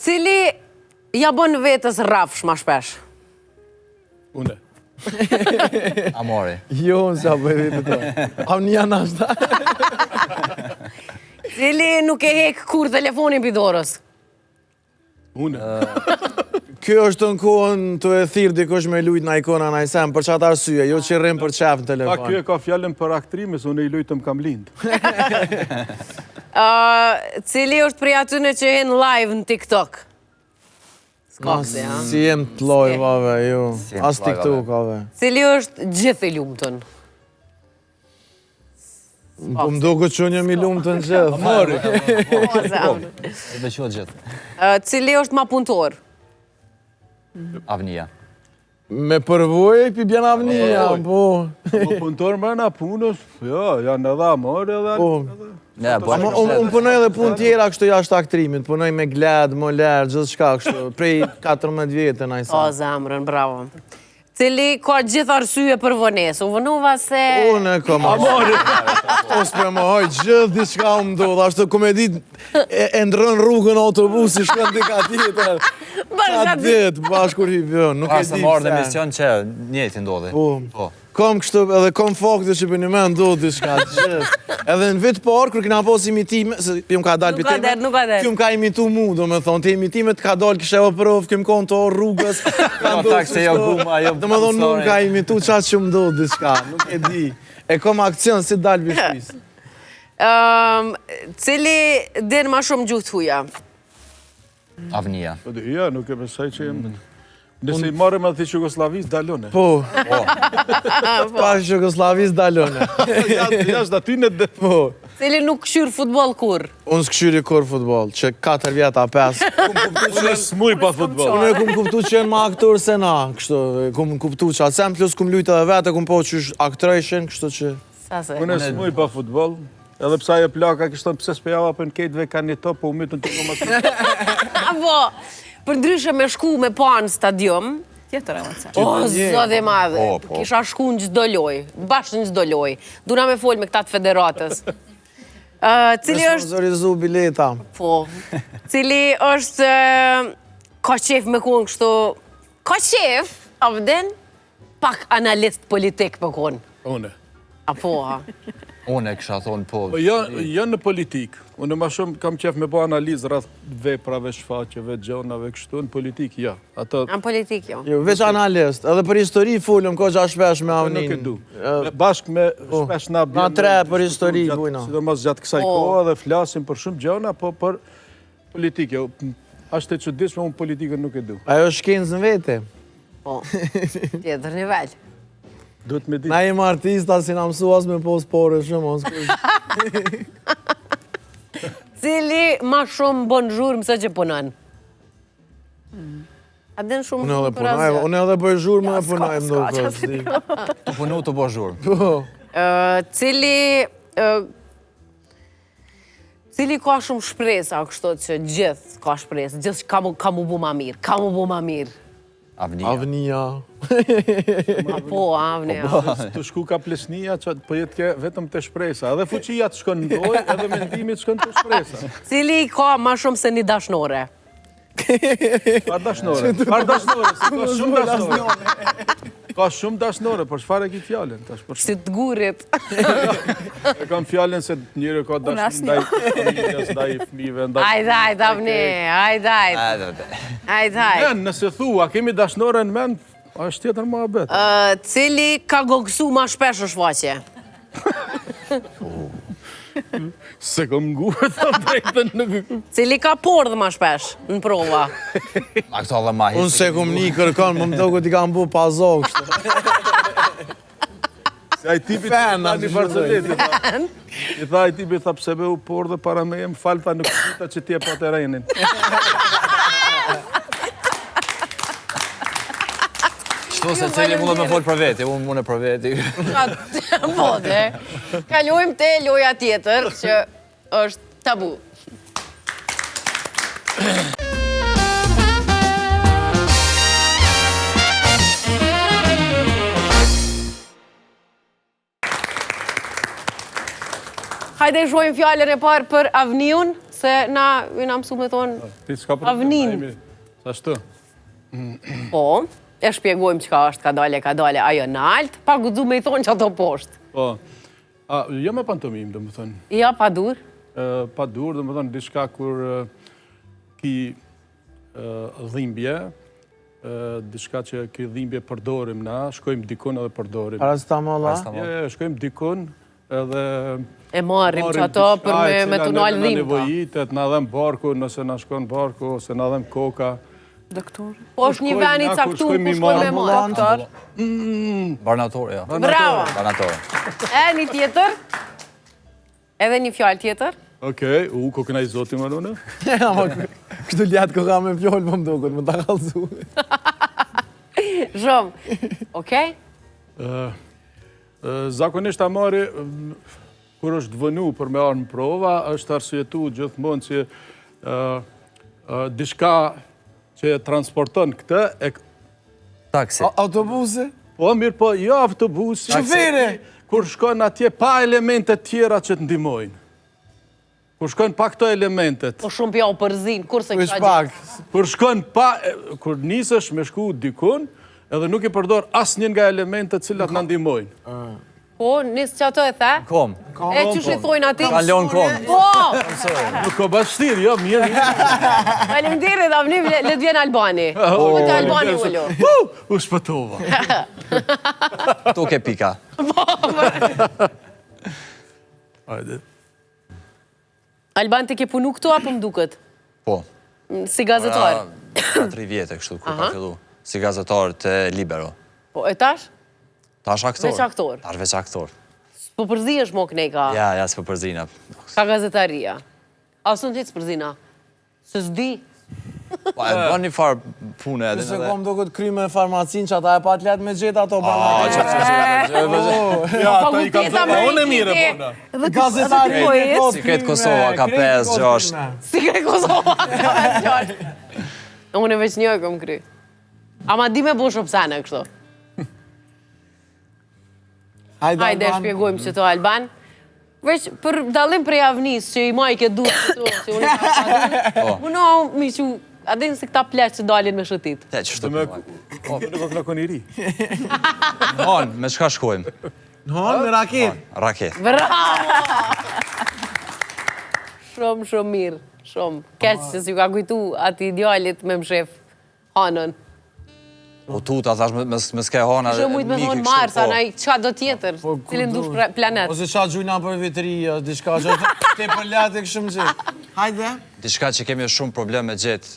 Cili ja bën vetës rrafsh ma shpesh? Une. Amori. Jo, unë sa bëj vetë të. Avnia nashta. Cili nuk e hek kur telefonin për dorës? Une. Kjo është në kohën të e thirë dikush me lujt në ikona në ajsem, për qatë arsye, jo që rrim për qef në Pa, telefon. kjo e ka fjallën për aktrimes, unë i lujtëm kam lind. Cili është prej atyne që hen live në TikTok? S'kaksi, ha? Si jem të loj, vave, jo. Si jem As t'loj, TikTok, vave. Cili është gjithë i lumëtën? Po më do këtë që unë jam i lumë të në gjithë. Mori. E veqohet gjithë. Cili është ma punëtor? Avnia. Me përvoj, pi bjen avnia, po. Po punëtor më në punës, jo, janë edhe amore edhe... Po. Ja, Unë punoj edhe punë tjera kështu jashtë aktrimit, punoj me gled, moler, gjithë shka kështu, prej 14 vjetë në O, ajsa. zemrën, bravo. Cili ka gjithë arsye për vënesë, u vënuva se... Unë e kom amore. Os për më hoj, gjithë diçka më ndodh, ashtu komedit e ndrën rrugën autobusi, shkën dika tjetër. Qatë ditë, bashkur i vjën, nuk e Pasë di të marrë dhe pse. mision që njëti ndodhi. Po. Kom kështu, edhe kom fakti që për një me ndodh diçka, gjithë. Edhe në vit parë, kër kina pos imitime, se jëm ka dalë Nuk ka der, nuk ka der. Kjo më ka imitu mu, do me thonë, të imitimet ka dalë kishe o prov, kjo më konë të orë rrugës. Ka tak se jo guma, jo... Do me thonë, nuk ka imitu qatë që më ndodh diçka, nuk e di. E kom akcion si dalë vishpis. Cili din ma shumë gjuhë huja? Avnia. Po dhe, ja, nuk e besaj që jem... Nëse i marrëm edhe të Jugoslavis, dalone. Po. Pas Jugoslavis dalone. Jashtë aty në dhe... Po. Cili nuk këshyrë futbol kur? Unë s'këshyri kur futbol, që 4 vjeta, 5. Unë s'muj pa futbol. Unë e kum kuptu që jenë ma aktor se na, kështu, kum kuptu që atësem, plus kum lujtë edhe vete, kum po që aktorejshen, kështu që... Sase. Unë s'muj pa futbol. Edhe pësa e plaka, kështon pëse s'pejava për në kejtve ka një top, po u mitën të komatë. Abo, për ndryshe me shku me pa në stadium, Tjetër e vëtëse. o, zot e madhe, Po. kisha shku në gjdo loj, bashkë në gjdo loj, duna me fol me këta të federatës. Cili Me është, sponsorizu bileta. po, cili është, ka qef me konë kështu, ka qef, avden, pak analist politik me konë. Une. Apo, ha. Unë e kësha thonë po... Po jo në politikë. Unë ma shumë kam qef me bo analizë rreth veprave, shfaqeve, gjonave, kështu, në politikë, ja. Ato Në politik, jo. Jo, veç analist, edhe për histori fullëm, ko gja shpesh me avnin. nuk e du. Bashkë me shpesh na bjem... Na tre për histori, bujna. Sidomos gjatë kësaj kohë dhe flasim për shumë gjona, po për politikë. Ashtë e çuditshme, unë politikën nuk e du. Ajo shkencë në vete. Po, tjetër nivel. Duhet me ditë. Na jem artista, si na mësu as me pos pore shumë, os kush. Cili ma shumë bon zhurmë se që punon? A den shumë Unë edhe për punoj, asgjë. unë edhe bëj zhurë, më e s'ka, punoj, s'ka, më që si Të punu të bo zhurë. Po. Cili ka shumë shpresa, kështu që gjithë ka shpresë, gjithë ka mu bu ma mirë, ka mu bu ma mirë. Avnia. Avnia. Apo, avne, Të shku ka plesnia, që po jetë ke vetëm të shpresa. Edhe fuqia të shkon në dojë, edhe mendimi të shkon të shpresa. Cili ka ma shumë se një dashnore? Farë dashnore, se ka shumë dashnore. Ka shumë dashnore, por çfarë e ki fjallën? Si të gurit. E kam fjallën se njëri ka dashnë ndaj familjes, ndaj fëmijëve, ndaj... Ajde, avne, ajde. Ja, nëse thua, kemi dashnore në mend, është tjetër më abet. Cili ka gogësu ma shpesh është faqe? Se kom nguhe, thëm drejtën nuk... Cili ka pordhë ma shpesh në prova? A këto dhe ma Unë se kum një kërkon, më do këtë i kam bu pazog, kështu. Se aj tipi Fan, të një Barceleti, i tha aj tipi, tha pse be u por dhe para me jem falta nuk këta që tje pa terenin. Shtu se cili mundet me folë për veti, unë mune për veti. Po, dhe. Kalojmë te loja tjetër, që është tabu. Hajde shojmë fjallën e parë për Avniun. se na mësu me thonë Ti s'ka për avnin. Sa shtë? Po, e shpjegojmë çka është, ka dale ajo në alt, pa guxu me i thonë që ato poshtë. Po. Jo me pantomim, do më thënë. Ja, pa dur. Pa dur, do më thënë, diçka kur ki dhimbje, diçka që ki dhimbje përdorim na, shkojmë dikun edhe përdorim. Paracetamol, Shkojmë dikun edhe... E marrim që ato për me të nalë dhimbë. Nevojitet, na dhem barku, nëse na shkon barku, ose na dhem koka. Doktor. Po është një veni caktuar ku shkojmë me marë. Doktor. Barnator, jo. Bravo! Barnator. E, një tjetër? Edhe një fjalë tjetër? Okej, kokëna i zoti më nënë. Kështu ljatë ko ka me fjollë më mdokët, më ta kalzu. Shumë. Okej? Zakonisht amari, kur është vënu për me armë prova, është arsyetu gjithmonë që diçka që transporton këtë, Taksi. Autobuse? po mirë, po jo autobusi. Shofere? Kur shkon atje pa elementet tjera që të ndihmojnë. Kur shkon pa këto elementet. Po shumë pja u përzin, kurse Vesh këta pak. Kur shkon pa, kur nisesh me shku dikun, edhe nuk i përdor asnjë nga elementet cilat na ndihmojnë. Po, nisë që ato e the? Kom. E që shithojnë ati? Ka lon kom. Po! Nuk ka bashkëtir, jo, mirë. Faleminderit, avnim, le të vjen Albani. Le të Albani ullu. U shpëtova. Tu ke pika. Hajde. Alban ti ke punu këtu apo më duket? Po. Si gazetar? 3 vjetë kështu, kur ka fillu. Si gazetar të Libero. Po, e tash? Tash aktor. Veç aktor. Tash veç aktor. Po përzihesh mo knejka. Ja, s'po përzina. Ka gazetaria. Asun që përzina? Se s'di. Po, e bën një farë punë edhe. Se kom do këtë kryme në farmacin që ata e pat let me gjithë ato banane. Ja, ata i kanë zona, unë e mire, bona. Gazetari Sikret Kosova ka 5-6. Si kre Kosova. Unë e veç një kom kry. Ama di me bu shumë sene kështu. Hajde, shpjegojmë që to Alban. Veç për dalim prej avnis që i maj ke duke këtu, që unë i ka padun, unë mi që adin si këta pleq që dalin me shëtit. Te, që shtu Me përmaj. nuk lakon i ri. Hon, me çka shkojmë? Në honë me raket. Raket. Bravo! Shumë mirë, shumë. Keq që s'ju ka kujtu ati idealit me mshef hanën. O tuta, thash me s'ke hona dhe Shumë mujtë me thonë Mars, anaj qa do tjetër, cilin dush planet. Ose qa gjujna për vitëri, diçka që te për latë e këshëm gjithë. Hajde. Diçka që kemi shumë problem me gjithë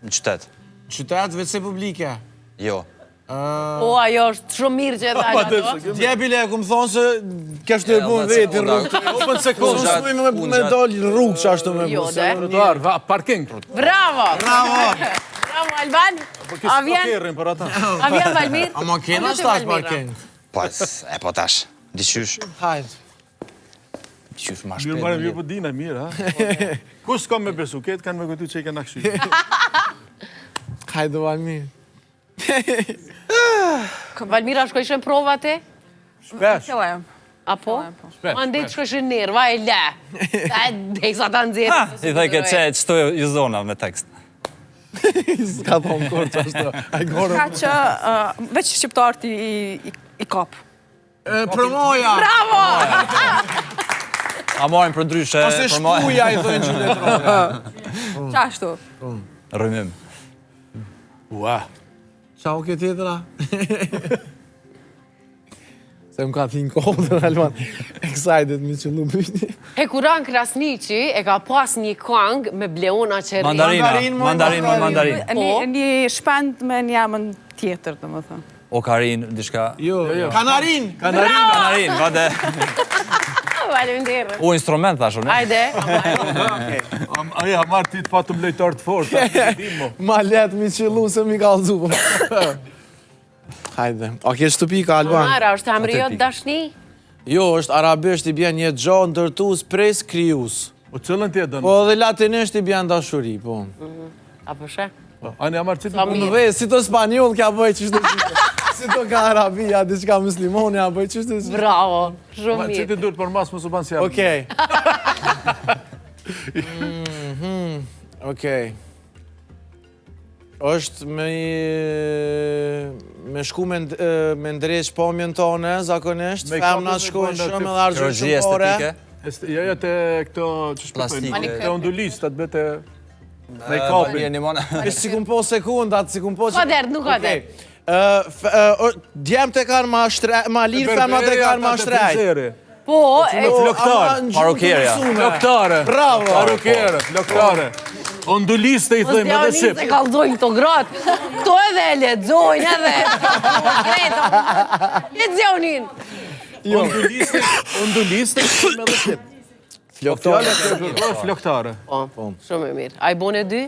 në qytet. Qytet, veç se publike. Jo. O, ajo është shumë mirë që e thash ato. Djebile, ku më thonë se kështë të bun vetë në rrugë. Open se Kështë sujme me dollë në rrugë që ashtu me Jo, bu. dhe. Trotuar, parking. Bravo! Bravo! Bravo, Alban! A vjen për ata. Valmir? A makena shtash parking? Po, e po tash. Diqysh. Hajde. Diqysh ma Mirë marë, mirë shpet. po dina, mirë, ha? Kush s'ka me besu, ketë kanë me këtu që i kanë akshy. Hajde, Valmir. Valmira, shkojshën prova te? Shpesh. Qëlem. Apo? Shpesh, Ma ndej të shkojshën nërë, vaj le. Deksa ta nëzirë. I thaj ke qëto i zona me tekst. S'ka thonë kur që ashtu. Ka që veç shqiptarët i kap. Promoja! Bravo! A mojnë për ndryshe, Ose për mojnë. shpuja i thënë që letroja. Qashtu. Rëmim. Ua. Qa u këtë tjetëra? Se më ka thinë kodër, Alban. Excited mi që lupiti. Hekuran Krasniqi e ka pas një kang me Bleona Qerin. Mandarin. Një shpend me një amën tjetër, të më thënë. Okarin, diçka. Jo, Kanarin! Kanarin, vade. Faleminderit. U instrument, thashu, ne? Ajde. Aja, marë ti të patëm lejtar të fort. Ma let mi qëllu se mi kalzu. Hajde. A ke shtëpi ka, Alban? Mara, është hamriot dashni? Jo, është arabisht i bjen një gjo, ndërtus, pres, krius. O cëllën ti e dënë? Po dhe latinisht i bjen dashuri, po. Apo shë? Ani, a marë që ti Sa të mirë. Dhe, si të spanjol kja bëj qështë të qështë. Si të ka arabia, diçka muslimoni, a bëj qështë të qështë. Bravo, shumë që mirë. ti duhet për mas më së banë si Okej. Okej. Është me shku me ndreq pomjen tone, zakonisht, femna shkojnë shumë edhe argjështëmpore. Ja të këto, që shpëtojnë, Plastike. të ondulistat, bete make-upin. Si kum po sekundat, si kum po... Ka dert, nuk ka dert. Djemë të kanë ma lirë, femna të kanë ma shtrejt. Po, Floktar, Parokierja. Floktare. Bravo. Parokere, floktare. Onduliste i thëjmë edhe se shqip. kallzojnë këto gratë. Këto edhe e ledzojnë edhe. Ledzionin. Onduliste i thëjmë edhe shqip. Floktare. Floktare. Po, shumë e mirë. A i bone dy?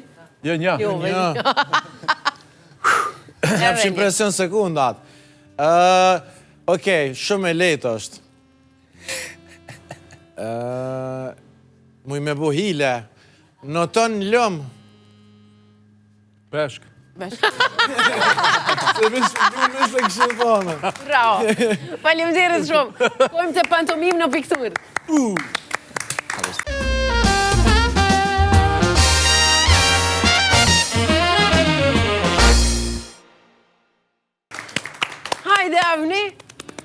Jo, nja. Jo, Ja. Jam që impresion sekundat. Okej, shumë e letë është. Muj me bu hile. Në ton lëmë. Peshk. Se vish se këshin tonë. Bravo. Faleminderit shumë. Kojmë të pantomim në pikturë. Hajde, Avni.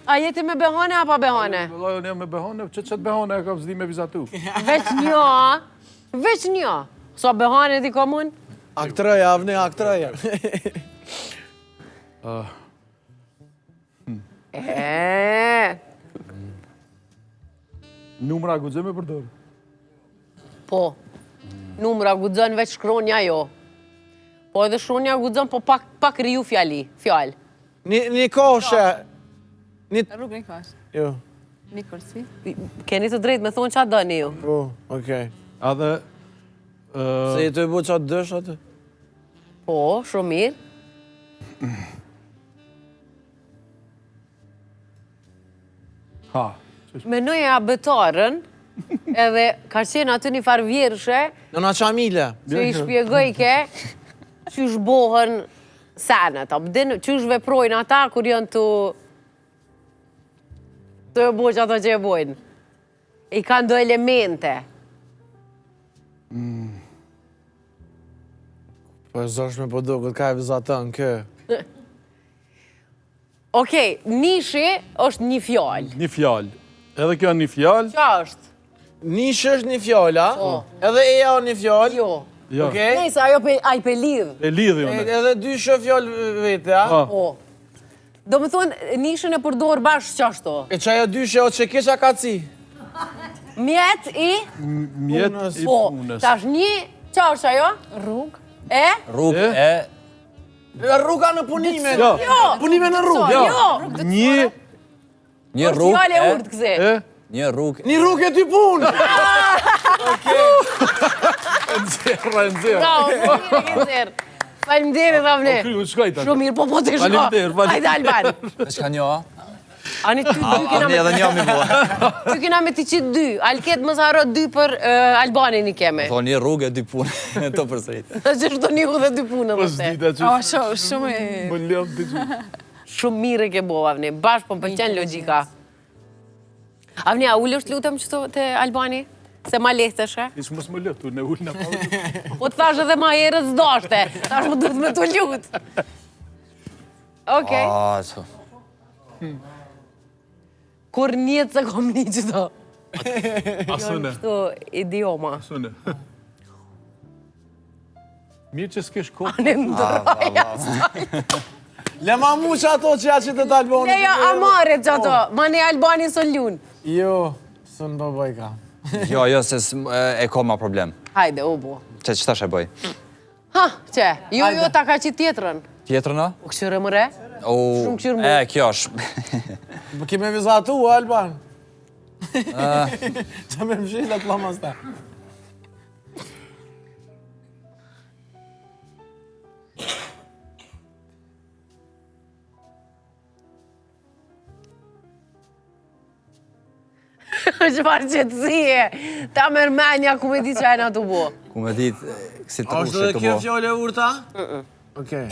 A jeti me behane apo behane? Vëllaj, unë jam me behane, që behane e kam zdi me vizatu. Veç një, veç një. So behane ti komun? Aktrëja, Avni, aktrëja. Numra guxë me përdor. Po. Numra guxon veç shkronja jo. Po edhe shkronja guxon, po pak riju fjallë. Një koshe. Rrugë një kash. Jo. Një kërsi. Keni të drejtë me thonë qa dëni ju. Po, okej. Adhe, Se i të i bu qatë dësh atë? Po, shumë mirë. ha, Menoja betarën, edhe ka qenë aty një farë vjershe, Nëna Qamile. që i shpjegoj ke, që shbohën senet, që shveprojnë ata kur janë të bo që ato që e bojnë. I kanë do elemente. Po e zosh me po do, këtë ka e vizatën, kë. Okej, nishi është një fjallë. një fjallë. Edhe kjo një fjallë, Qa është? Nish është një fjalla, Po. edhe eja o një fjallë. Jo. jo, Okej? Nejse, ajo a i pe lidhë. e lidhi une. Edhe dy shë fjallë vete, a? Ha, Po. Do më thonë, nishën e përdor bashkë qashto. E qaja dy shë o që kisha ka ci. Mjet i... mjet i Po, punës. tash një... Qa është ajo? Rrugë. E? Rrugë e... Rruga në punime. Jo. Jo. Punime në rrugë. Jo. Një, Një Është rrugë fjale e... urtë këse. e, Një rrugë... Një rrugë e ty punë. nxerë. Bravo, mirë e ke zerë. Faleminderit, Avne. Unë shkoj tani. Shumë mirë, po të shko. Faleminderit. Hajde, Alban. Veç ka një, a? Ani ty dy kena Ani me... edhe një mi bua. Ty kena me ti qitë dy. Alket më zaro dy për Albanin i keme. Thonë një rrugë e dy punë. To përsërit. Që shto një u dhe dy punë Po dhe te. s'dita që Shumë e... më lëmë të që. Shumë mirë e ke bo, Avne. Bashkë po më pëlqen logjika. Avne, a ullë është lutëm qëto të Albani? Se ma lehtëshe? Ishë mos më lëtë, unë e ullë në pa. Po të thash edhe ma herët s'dashte. Tash më duhet me të lutë. Okej. So. Kur njëtë se kom një qëto. Asune, Kështu idioma. asune. Mirë që s'kesh kohë. Anë ndroja. Le ma mu që ato që ja që të talboni. Leja amaret që ato. Ma ne Albani së lunë. Jo, së në bëbëj ka. Jo, se e ka ma problem. Hajde, u bo. Që tash e bëj? Ha, që? Jo, ta ka qitë tjetërën. Tjetër në? U këshyre më re? Shumë këshyrë mu. Kjo është. Po kime vizatu, Alban. Që me mshilat la mas ta. Qëfar qëtësie. Ta mërmenja ku me di që e na të bo. Ku me ditë, kësi të Ashtë rushe dhe të kjo bo. fjole urta? Okej.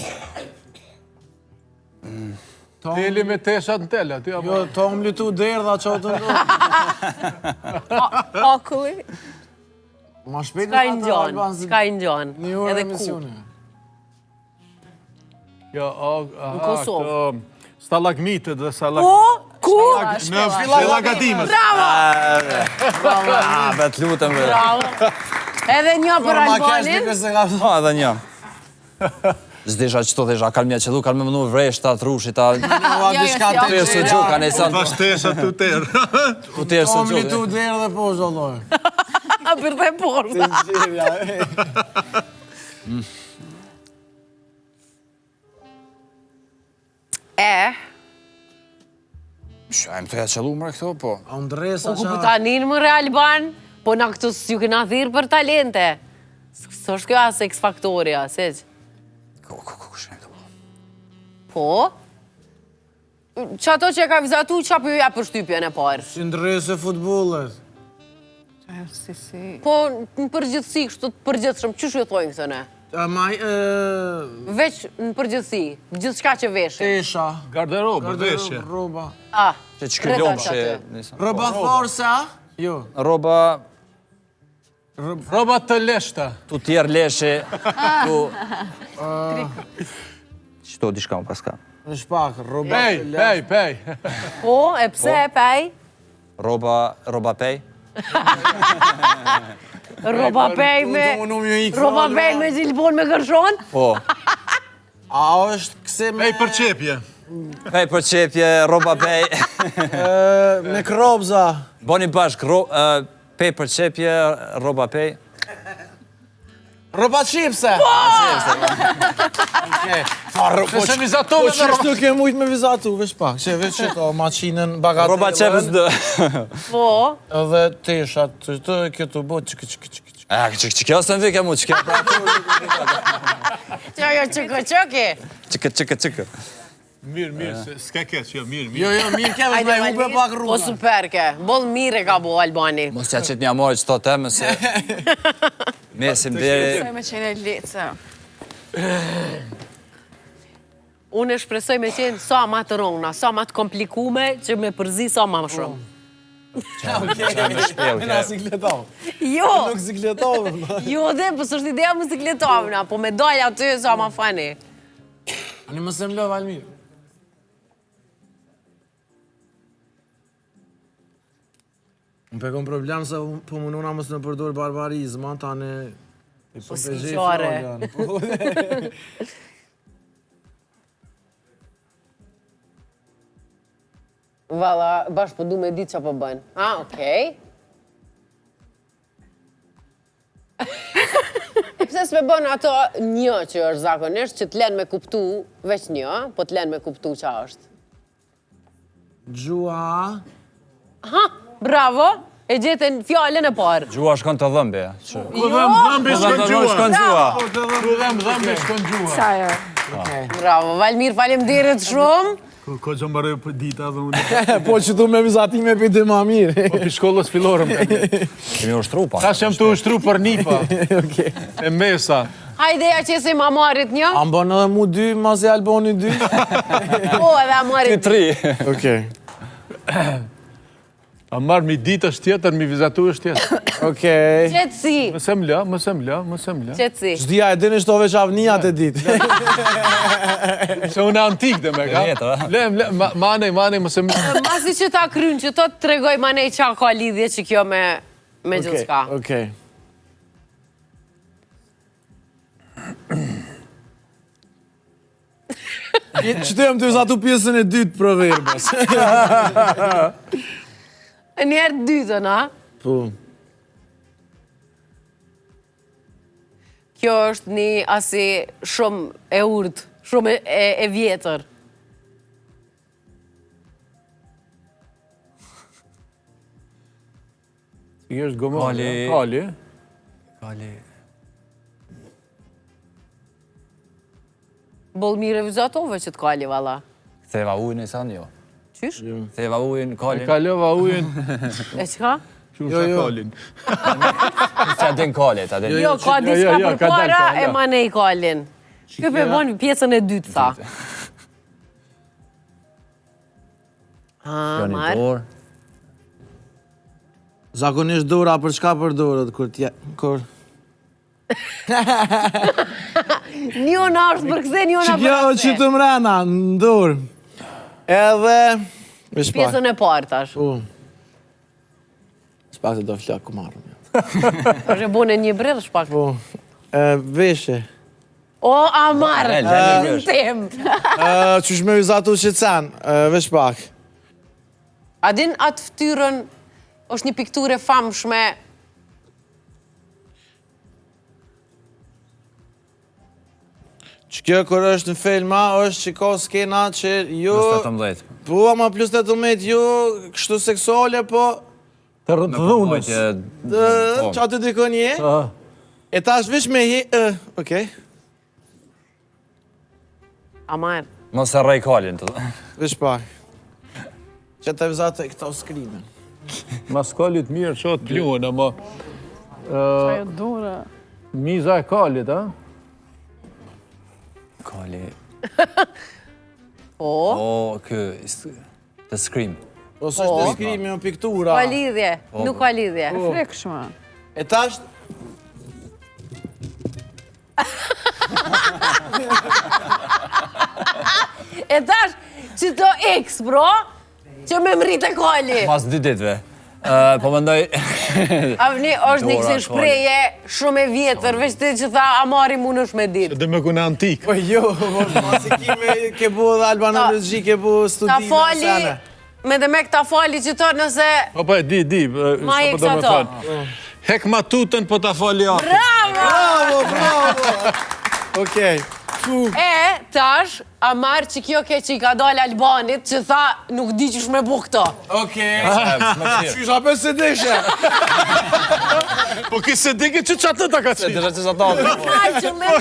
Teli me teshat në tele, aty apo? Jo, to më lytu derdha që o të ndohë. Akulli. Ma shpejt Ska i ngjon, ska i ngjon. Një orë Edhe ku. emisione. Jo, Në Kosovë. Stalagmitet dhe Ku? Në filagatimet. Bravo! Bet lutem bre. Bravo! Edhe një për Albanin. Edhe një. Zdesha qëto desha, kalmja qëllu, kalme mënu vreshta, trushita. Ja, Tërë së gjuka, ne sa... Pashtesha të tërë. Tu tërë së Omri tu gjuka. dherë dhe po zholloj. A për dhe porta. Shajmë të ja qëllu mërë këto, po. Andresa Po ku tanin më re Alban, po na këtu s'ju kena thirë për talente. Së është kjo asë X-faktoria, se që? Ku shajmë të po. Po? Që ato që e ka vizatu, që apo ju ja për shtypjen e parë? Si ndresë e futbollet. Po në përgjithësi, kështu të përgjithshëm, që ju thojnë këtë ne? Veç në përgjithësi, gjithë shka që veshe. Tesha. Garderobë, veshje. Roba. Që që këllom shë... Roba thorsa? Jo. Roba... Roba të leshta. Tu tjerë leshe... Tu... Qëto di shka më paska. Në shpak, roba të leshta. Pej. Po, e pse e pej? Roba pej? Roba pej me... Roba pej me zilbon me gërshon? Po. A është këse me... Pej përqepje. Pej përqepje, roba pej... Me krobza. Boni bashk, pej përqepje, roba pej... Roba qipse. Se se vizatove Po që shtu ke mujt me vizatu, veç pak. Që veç që to, maqinën, bagatellën. Roba qepës dë... Po. Edhe teshat, të këtu bo, qëk. Që kjo së në vike mu, që kjo pra tu... Qëke. Qëke. Mirë, s'ke keq, jo, mirë. Jo, mirë ke dhe me ube pak Po rruga. super ke. Boll mire ka bo Albani. Mos ja qëtë një amore që to temë, se... Mesim deri... Me qene letë. Unë e shpresoj me qenë sa ma të rongna, sa ma të komplikume, që me përzi sa ma më shumë. Na sikletov. Jo, Nuk sikletov. jo dhe, për së është ideja më sikletovna, po me dojë aty sa ma fani. Ani më se më lëv, Almir. Më pekom problem se po munona mos në përdor barbarizma, tane... Po si qare. Valla, bashkë po du me ditë që po bënë. Okej. Pse s'me bënë ato një që është zakonisht, që t'len me kuptu, veç një, po t'len me kuptu qa është. Gjua... Bravo, e gjetën fjallën e parë. Gjua shkon të dhëmbe. Ku dhëmbe shkon gjua. Shkon Dhëmbe shkon gjua. Saja. Bravo, Valmir, faleminderit shumë. Ko që mbaroj për dita dhe unë. Po që tu me vizatime për dhe ma mirë. Po për shkollës filorëm. Kemi ushtru pa. Ta shem të ushtru për nipa. E mesa. Hajdeja që si ma marit një. A më bënë edhe mu 2, mas e Alboni 2? Po, edhe a marit 3. Okej. A marrë mi ditë është tjetër, mi vizatu është tjetër. Okej. Qetësi. Mëse më la. Qetësi. Shdia e dini shtove qavnijat e ditë. Se unë e antik dhe me ka. Manej, mëse më la. Masi që ta krynë që to të tregoj manej qa ka lidhje që kjo me gjithë shka. Okej. Që të jam të vizatu pjesën e dytë proverbës. Njerë dytën, a? Po. Kjo është një asi shumë e urtë, shumë e vjetër. I është gomon, kali. Boll mire vizatove që t'kalli, valla. Theva ujnë e sanë, jo. Qysh? Theva ujnë, E kalin. kalova ujën, E qka? qusha kalin. Që adin kalit, adin. Jo, ka diska jo, për ka para dalë, e manej kallin. Kjo për bon pjesën e dytë, tha. Joni Marë. dorë. Zakonisht dora për çka përdoret kur Njona është përkëthe, njona Që kjo që të mrena, në dorë. Edhe... Pjesën e parë tash. Shpak të do flak ku marrëm. është e bune një brellë shpak. Veshe. O, amar, në tem. Qysh me vizatu që të canë, vesh pak. A din atë ftyrën është një pikturë e famshme. Që kjo kër është në filma, është që ka skena që ju... Plus 18. Po, ama plus 18 ju kështu seksuale, po... Të dhunës. Që atë dikon je? E ta është vish me je... Okej. Amar. Mos e rrej kalin të Vish pak. Që të vizate këta skrimen. Mas kalit mirë që atë pluën, ama... Ajo dura. Miza e kalit, a? Kali... O, kë... The Scream. Ose është të skrimi o piktura. ka lidhje, nuk ka lidhje. Frekshme. E ta është... E tash, që to X, bro, që me mrit e kali. Pas 2 ditëve. Po mendoj... Avni, është një kësi shpreje shumë e vjetër, veç të që tha, amari mu nësh me ditë. Dhe me kune antik. Po jo, masi ke bu dhe albanologi, ke bu Ta studime fali, sene. me dhe me këta fali që to nëse... Po, di, Ma sa e po do kësa me to. thonë. Hek ma tutën, po ta fali atë. Bravo! Bravo! Okej. E, tash, amar që kjo ke që i ka dalë Albanit, që tha, nuk di që shme bu këto. Okej. Qysh apë se deshe? Po kise dike që qatë ta ka qitë. Desha që sa talë. Normal që me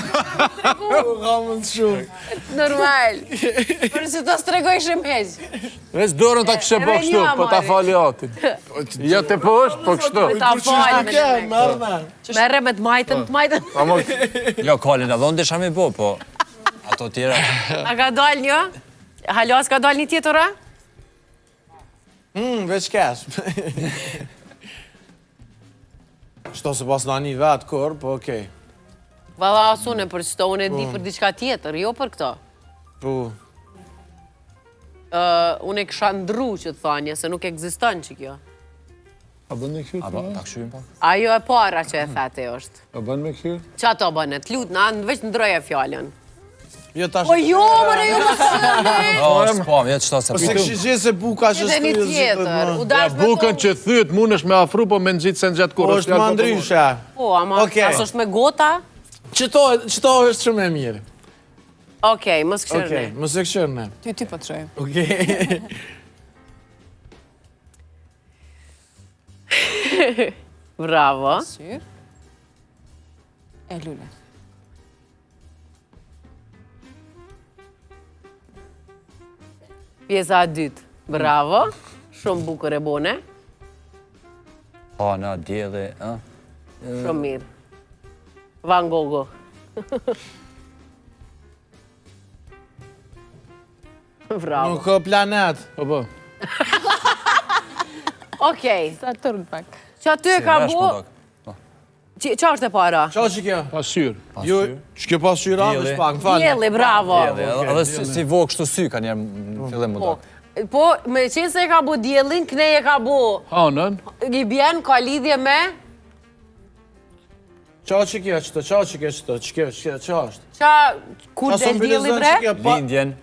Ramën të shumë. normal. Për që të stregoj shemheq. Veç dorën ta kishe po Edhe kështu, një po ta amari. fali atin. Jo të poshtë, po kështu. Ta fali me Ke, me. mërme. Merre me të majtën. Amo, Jo, kalin e dhonë desha me bo, po... Ato tjera... A ka dalë një? Halas ka dalë një tjetëra? Veç kesh. Shto se pas në një vetë kur, po okej. Valla asune për qëto, unë e di për diçka tjetër, jo për këto. Po. Unë e kësha ndru që të thanje, se nuk ekziston që kjo. a bën me këshirë? Ta këshyrim pak? Ajo e para që e thete është. A bën me këshirë? Qa to bënet? Lut në anë, veç ndroja fjallën. Jo tash... Po jo, mëre, jo më sëndi! O, është po, jo qëta se Po se kështë gjithë se buka që Edhe një tjetër, u Ja, dash me bukën që thyët munësh me afru, po me nëgjitë se në gjatë Po kur është ma ndryshe. Po, ama Okej. as është me gota? Qëto është shumë e mirë. Okej, mos këshirë Okej, ne. mos e këshërë ne. Ty po të shojë. Okej. Bravo. Syr. E lule. Pjesa a dytë. Bravo. Shumë bukur e bone. Hana, djeli, a? Shumë mirë. Van Gogh. Bravo. Nuk ka planet. Po, po. Okej. Sa tërnë pak. Që aty e ka bu... Qa është e para? Qa që kjo? Pasyrë. Jo, që kjo pas shyra, Dielli. veç pak, më falë. Djeli, bravo. Edhe si vo kështu sy ka njerë në fillim më Po, tak. po, me qenë se e ka bu djelin, këne e ka bu... Hanën, I bjen, ka lidhje me... Qa që kjo qëto, qa që kjo qëto, që kjo është? Qa, kur Qa del son djeli bilizën bre? që kjo pa... Lindjen,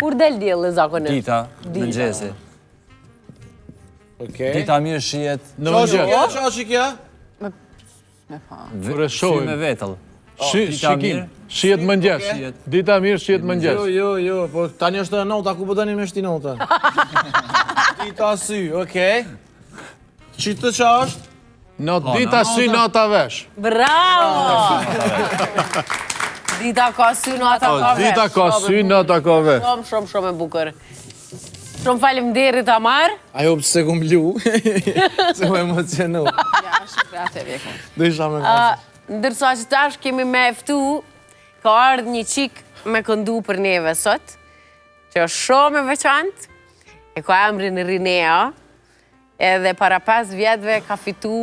Kur del djeli zakonisht? dita, mëngjesi. Okej. Dita mirë shijet, në Qa që mëngjes. kjo, qa që kjo? Kur e sy shohim. me vetëll. Dita Shikim, mirë. shijet mëngjes. Shihet. Dita mirë, shijet mëngjes. Jo, po tani është e nota, ku po dani me shti nota? Dita sy, okej. Që të qa është? Në dita sy nata vesh. Bravo! Dita ka sy, nata ka vesh. Dita ka sy, nata ka vesh. Shumë e bukur. Shumë faleminderit Amar. Ajo pëse se kum blu, se mu emocionu. Ja, është krate vjekon. Do isha me mësë. Ndërsa që tash kemi me eftu, ka ardhë një qik me këndu për neve sot, që është shumë e veçantë, e ka emrin Rinea, edhe para 5 vjetëve ka fitu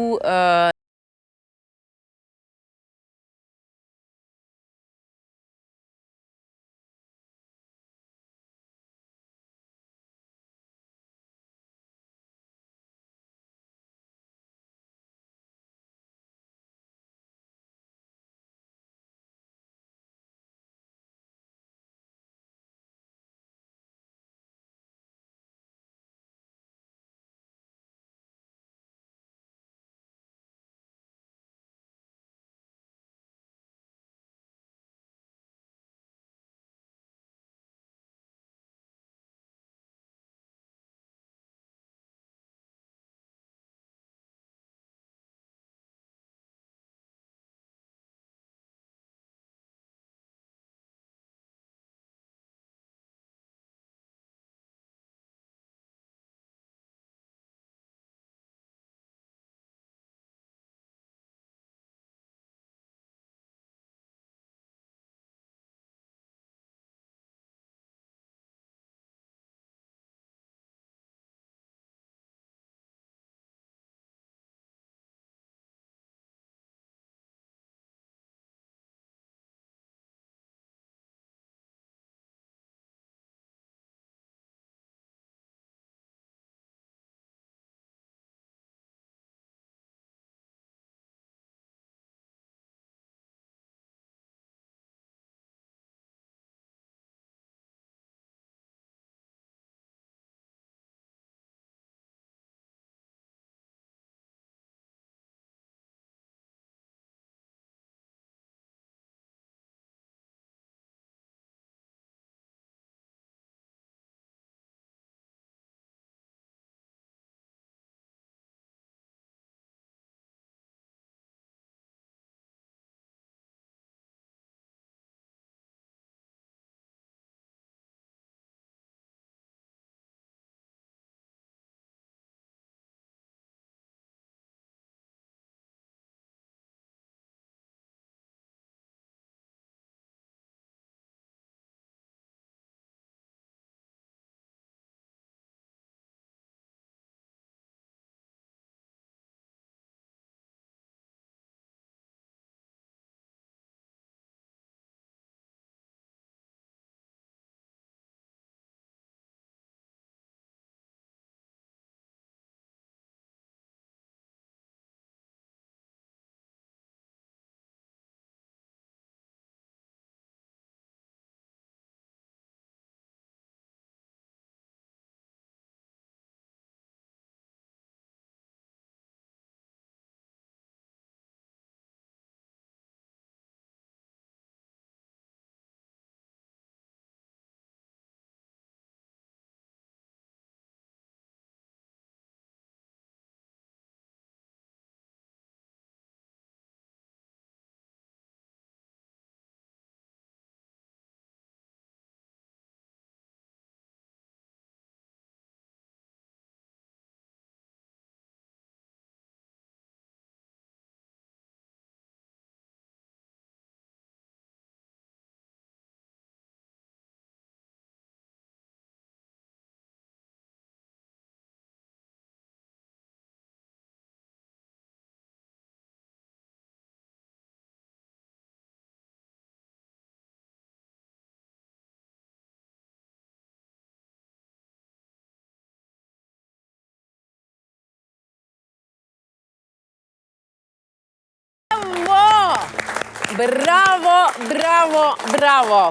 Bravo, bravo, bravo.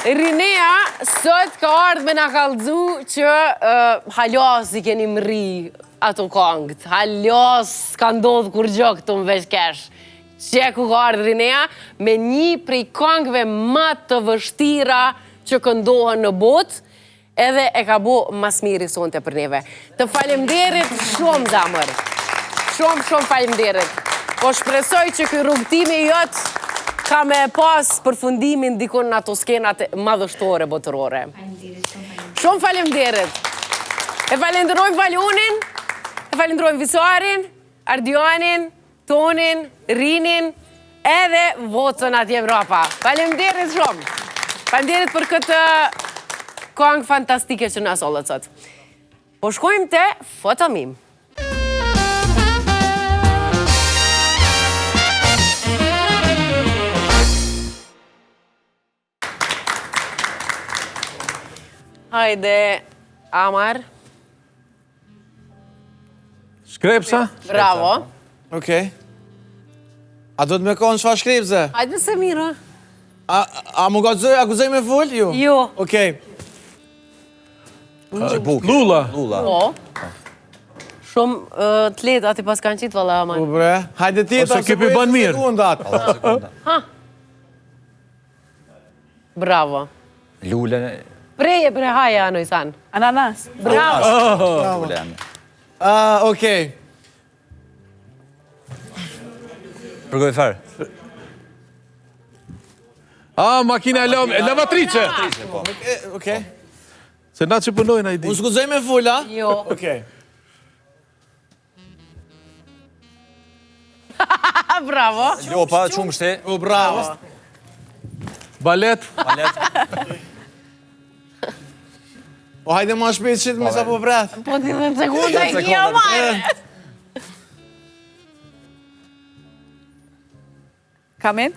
Rinea, sot ka ardhë me nga kallëzu që halos i keni mri ato kongët. Halos ka ndodhë kur gjo këtu më veç kesh. Që ku ka ardhë Rinea me një prej kongëve më të vështira që këndohën në botë, edhe e ka bo mas miri sonte për neve. Të falemderit shumë zamër. Shumë falemderit. Po shpresoj që këj rrugtimi jëtë ka me pas përfundimin dikon në ato skenat madhështore botërore. Shumë falemderit. E falenderojmë Valunin, e falenderojmë Visarin, Ardionin, Tonin, Rinin, edhe Vocën atje Evropa. Falemderit shumë. Falemderit për këtë kongë fantastike që në sollët sot. Po shkojmë te fotomim. Hajde, Amar. Shkrepsa? Bravo. Okej. A do të me konë çfarë shkripse? Hajde se mira. A më gazoj, akuzoj me full? Ju? Jo. Okej. Lula. Lula. Po. Shumë të letë ati pas kanë qitë, valla, Amar. Po bre, hajde tjetër. Ose kepi bën mirë. Sekundat. Bravo. Lulen. Preje, haja, anoj san. Ananas. Bravo. Lulen. Okej. Përgoj farë. Makina e lavatrice. Okej. Se na që punojnë a i di. Unë skuzoj me full, a? Jo. Okej. Bravo. Lopa, qumë shte. O, bravo. Balet. O, hajde ma shpejt qitë me sa po vret. Po t'i dhe sekunda i kjo, Amar. Kamin?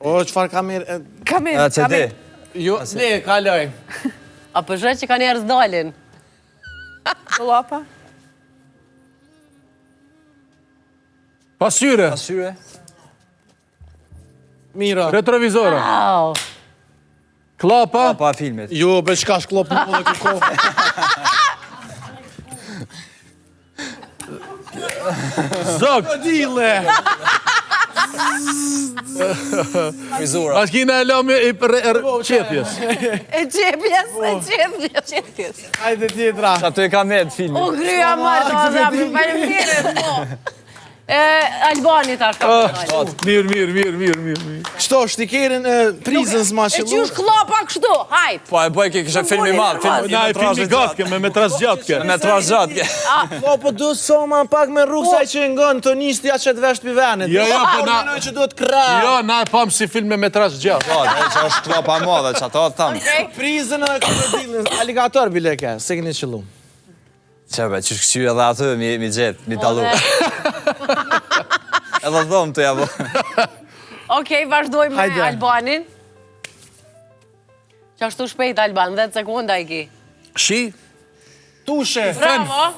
O, qëfar kamerë? Kamin. CD. Jo, ne, kaloj. A përshë që ka njerës dalin? Dollapa. Pasyre. Pasyre. Mira. Retrovizora. Au. Klapa. Pa filmit. Jo, be qka shklop në më dhe këko. Zog. Dile. Frizura. Makina e lami i qepjes. E qepjes. Hajde tjetra. Ato e ka med filmit. O, gryja marë, për falemderit, po. Albani tash ka Mirë. Qëto, shtikerin prizën s'ma E qëllu. qysh klapa kështu, hajt. Po e bëj ke kështë filmi madh. Na e filmi gatke, me metraz gjatke. Me tras gjatë. Po du soma pak me rrugë saj që ngën të nistja që të vesht për venit. Jo, po na... Menoj që duhet kra. Jo, na e pam si film me metraz gjatë. Po, që është klopa madhe, që ato të thamë. Prizën e krokodilin, aligator bile ke, se keni qëllu. Qebe, që shkëshy edhe atë, mi gjetë, mi talu. Edhe dhomë të jabo. Okej, vazhdojmë me Hajde. Albanin. Qashtu shpejt, Alban, 10 sekunda i ki. Shi? Tushe. Bravo.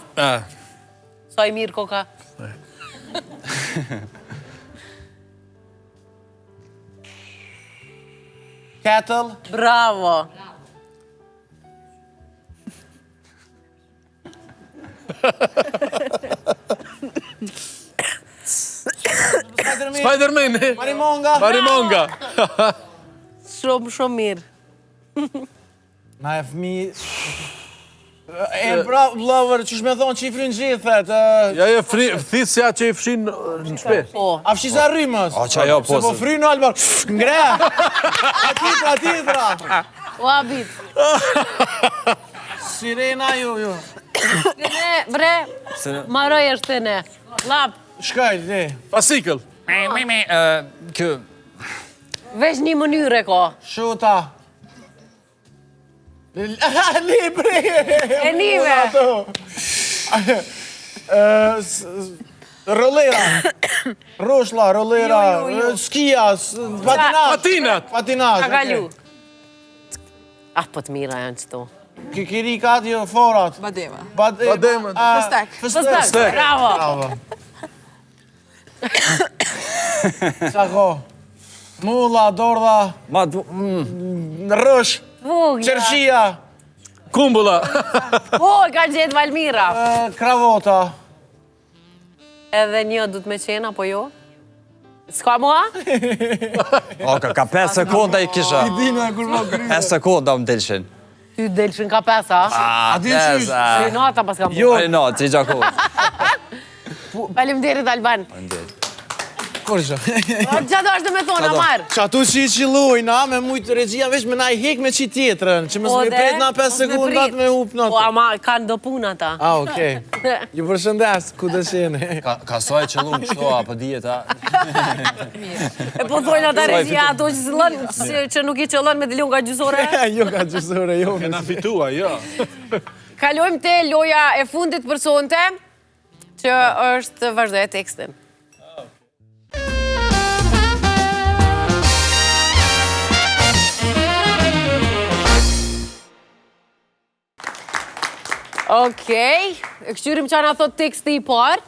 Sa i mirë koka. Kettle. Bravo. Spider-Man. Marimonga. Shumë mirë. Na e fmi... E bra, vlëvër, që shme thonë që i frinë gjithet. Ja e thisja që i fshin në shpe. Po. A fshiza rrimës. A që ajo, Se po frinë Alban. Ngre. A titra. O, abit. Sirena ju. Bre, maroj është të ne. Lap, Shkaj, ne. Pasikëll. Kë... veç një mënyre ko. Shuta. Libre. E nive. Rolera. Rushla, rolera. Skia, patinat. Ka kalu. Ah, po të mira janë qëto. Kikirikat, jo, forat. Badema. Bademën. Fëstek. Fëstek. Bravo. Sako. Mulla, dordha, Ma... rësh, Vugja. qërshia, Kumbulla. Po, ka gjetë Valmira. kravota. Edhe një du të me qenë, apo jo? S'ka mua? O, ka 5 sekonda i kisha. Dina e kur më gry. 5 sekonda më delshin. Ty delshin ka 5, a? A di qysh? Se nata pas kam Jo. No, që i gjako. Faleminderit, Alban. Korësha. Qato është dhe me thonë, Amar? Që atu që i qilujna, me mujtë regjia, veç me na i hek me qi tjetërën, që mësë me pret na 5 sekundat me hup në Po, ama kanë do puna ta. okej. Ju përshëndes, ku dhe qene. Ka soj që lumë qëto, apo djeta. E po thojnë ata regjia ato që s'lën, që nuk i qëllën me dilun nga gjysore. Jo ka gjësore, jo. Kena fitua, jo. kalojmë te loja e fundit për sonte, që është vazhdoj tekstin. Okej, e këshyrim që na thot teksti i parë.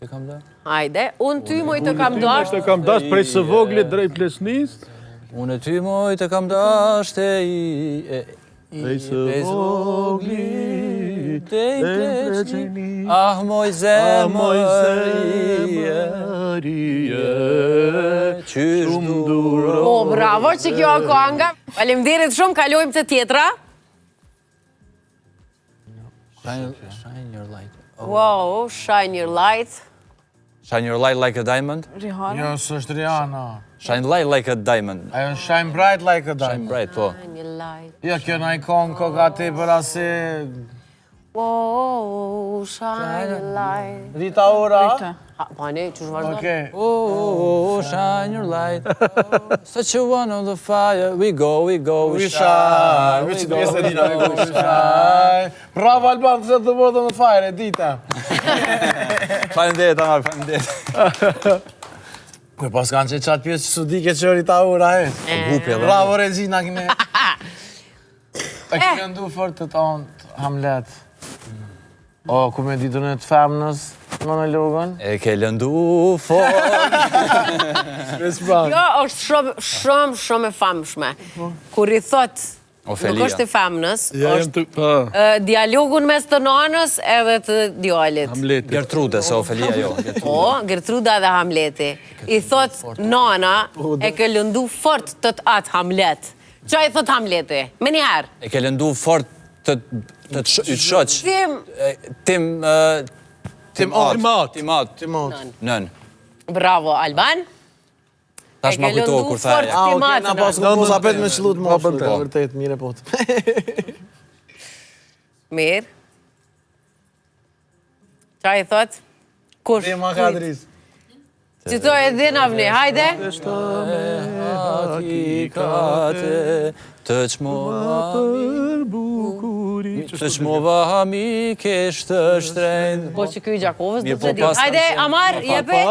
Të kam da? Hajde, unë ty moj të kam dasht. Të kam dash prej së voglit drejt Plesnis. Unë e ty moj të kam dasht e i... Prej së voglit drejt Plesnis. Ah, moj zemërije, qysh duro. Po, bravo që kjo ako anga. Faleminderit shumë, kalojmë të tjetra. Shine your light. Wow, shine your light. Shine your light like a diamond. Rihanna. Jo, s'është Rihanna. Shine light like a diamond. Ajo shine bright like a Shine diamond. bright, po. Shine your light. Jo, kjo në ikon koka ti për asi... Wow, shine your light. Rita Ora? Rita. Ha, pane, që shvazdo? Okej. Oh, shine your light. Such a one on the fire. We go, we We shine. shine. We pjesë e dina, we shine. Bravo, Alban, të të bërë në fire, e dita. Faleminderit, Amar, faleminderit. Kuj, pas kanë që qatë pjesë që su di ke që Rita Ora, e. Gupi edhe. Bravo, Regina, kime. E kime ndu fort të tonë, Hamlet. O, ku me ditu në të femnës, monologën? E ke lëndu fort. Kjo është shumë e famshme. Kur i thot, Ofelia. nuk është e famnës, Ja, është pa, dialogun mes të nanës edhe të djalit. Hamleti. Gertrude, se Ofelia jo. Po, Gertruda dhe Hamleti. I thot nana e ke lëndu fort të atë Hamlet. Qa i thot Hamleti? Me njëherë. E ke lëndu fort të shoq. Tim, Timot. Nën. bravo, Alban. Tash ma kujtohë kur thaje. fort timat. Na pas ku posa pet me qëllut më shumë, vërtet, mire pot. Mirë. Qa i thot? Kush? Ti ma kadris. Qito e din avni, hajde. Hakikate të qmova mi kesh të shtrenjt. Po që kuj Gjakovës Mirë, do po të di. pas Hajde, kam Amar, jepe. Jo,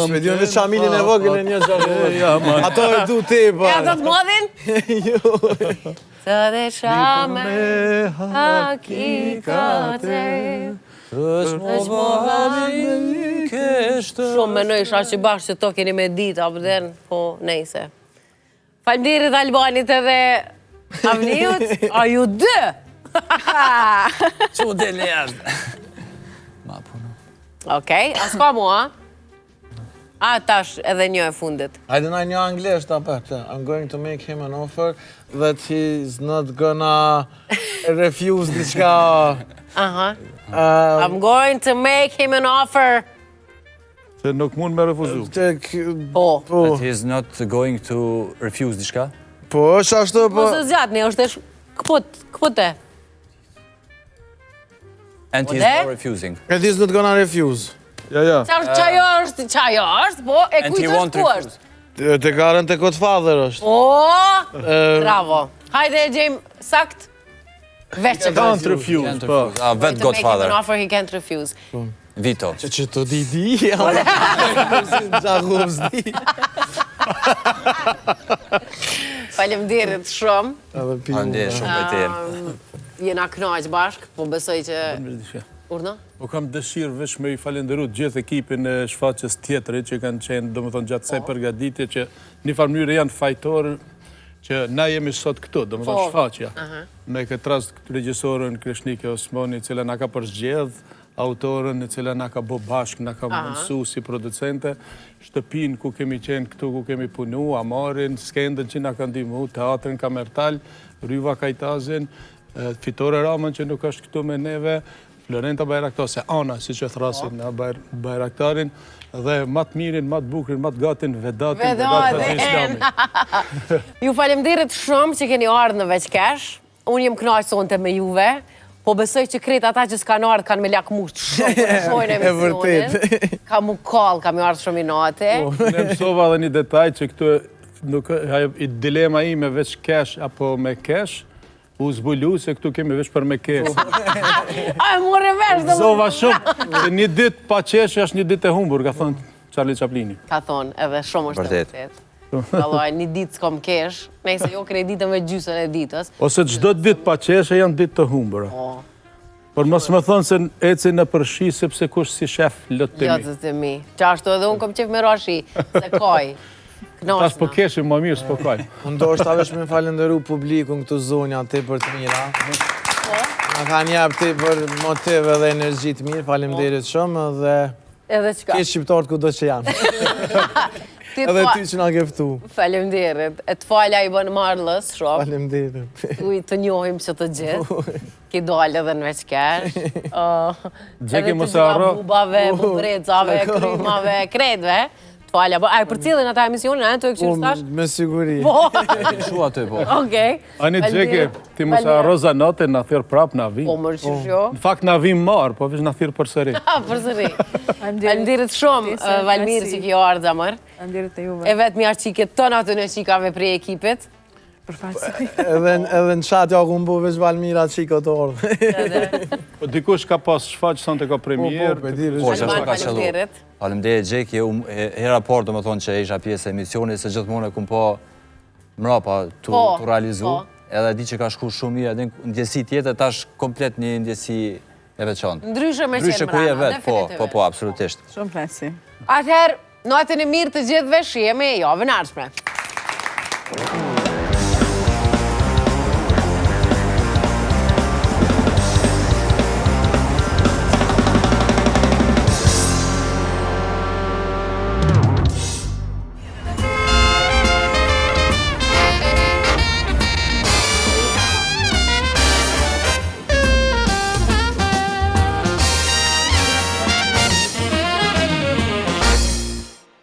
s'me dion veç Qamilin e vogël e një gjakë. Ato e du ti, Ja pa. do të modhin? Të dhe shame hakikate. Të qmova mi kesh të... Shumë menoj isha që bashkë që to keni me ditë, abden, po nejse. Falmderit Albanit edhe Avniut, a ju dë? Që dhe lejashtë. Ma puno. Okej, as ka mua. A tash edhe një e fundit. Hajde na një anglisht apet. I'm going to make him an offer that he's not gonna refuse diçka. Aha. I'm going to make him an offer. Se nuk mund me refuzu. Po. That he's not going to refuse diçka? Po, është ashtu, po. Mos e zgjat, ne është këpute. And he's Ode? not refusing. And he's not gonna refuse. Ja. Qajo është, po, e And he kujtë won't është ku refuse. është. Te garën te Godfather është. O, bravo. Hajde e gjejmë sakt. Veç që Can't refuse, Can't po. refuse. Ah, vet To make him an Godfather. offer he can't refuse. Vito. Që të di, Gjakovs di. Faleminderit shumë. Faleminderit shumë për te. Jena knaq bashk, po besoj që... Urna? Po kam dëshirë veç me i falenderu gjithë ekipin e shfaqjes tjetërit që kanë qenë, do më thonë, gjatë saj përgatitje që një farë mënyrë janë fajtorë që na jemi sot këtu, do më thonë shfaqja. Me këtë rast regjisorën Krishnike Osmani, cila na ka përzgjedh, autorën e cila na ka bo bashk, na ka mundësu si producente, shtëpin ku kemi qenë këtu, ku kemi punu, Amarin, Skendën që na ka ndihmu, teatrin Kamertal, Ryva Kajtazin, Fitore Ramën që nuk është këtu me neve, Florenta Bajraktar, se Ana, si që thrasin në Bajraktarin, dhe matë mirin, matë bukrin, matë gatin, Vedatin, Ju falemderit shumë që keni ardhë në Veçkesh. Unë jem knaqë sonte me juve, po besoj që kretë ata që s'kanë ardhë kanë me lakmusht shumë për në shojnë emisionin. Ka mu kallë, ka me ardhë shumë i nate. Ne mësova dhe një detaj që këtu nuk, dilema ime veç kesh apo me kesh, u zbulu se këtu kemi veç për me kesh. A, e more vesh dhe Zova shumë, se një ditë pa qesh është një ditë e humbur, ka thonë Charlie Chaplini. Ka thonë, edhe shumë është të vërtet. Vallaj, një ditë s'kom kesh, nëse jo krej ditën me gjysën e ditës. Ose çdo ditë pa qeshe janë ditë të humbura. Por mos më thonë se eci në përshi sepse kush si shef lot të mi. Lotët e mi. Qashtu edhe unë kom qef me rashi, se koj. Tash po keshim më mirë s'po kaj. Unë do është avesh me falenderu publikun këtu zonja të për të mira. Në kanë jap të për motive dhe energji të mirë, faleminderit shumë dhe Edhe qka? kesh shqiptarët ku do që janë. Edhe ty që nga keftu. Faleminderit. E të falja i bën marlës, shumë. Faleminderit. Tu i të njohim që të gjithë. Ki dole edhe në veçkesh. Gjeki mos e harro. Bubave, bubrecave, krymave, kredve. Të falja. A, për cilën ata emisionin, a, të e këshirë stash? Me siguri. Shu aty, po. Okej. Ani Gjeki, ti mos e harro zanotin, na thirr prap na vim. Po, mërë që shjo. Në fakt na vim marë, po vish na thirr përsëri. Përsëri. Faleminderit shumë, Valmir, që kjo ardhë zamër. Faleminderit e juve. E vetë mja qiket të natë në qikave prej ekipit. Edhe në qatë ja ku mbu veç Valmira qiko të ordë. Po dikush ka pas shfaq sonte ka premier. Po, di, Po, që Alman, ashtu ka qëllu. faleminderit. Faleminderit Gjeki, hera por do më thonë që isha pjesë e emisionit, se gjithmonë e kum po mrapa të realizu. Edhe di që ka shku shumë mirë, edhe ndjesi tjetër, tash komplet një ndjesi e veçantë. Ndryshe me qenë ku je mrana, vetë, po, absolutisht. Shumë plasi. Atëherë, natën e mirë të gjithëve, shihemi javën ardhshme.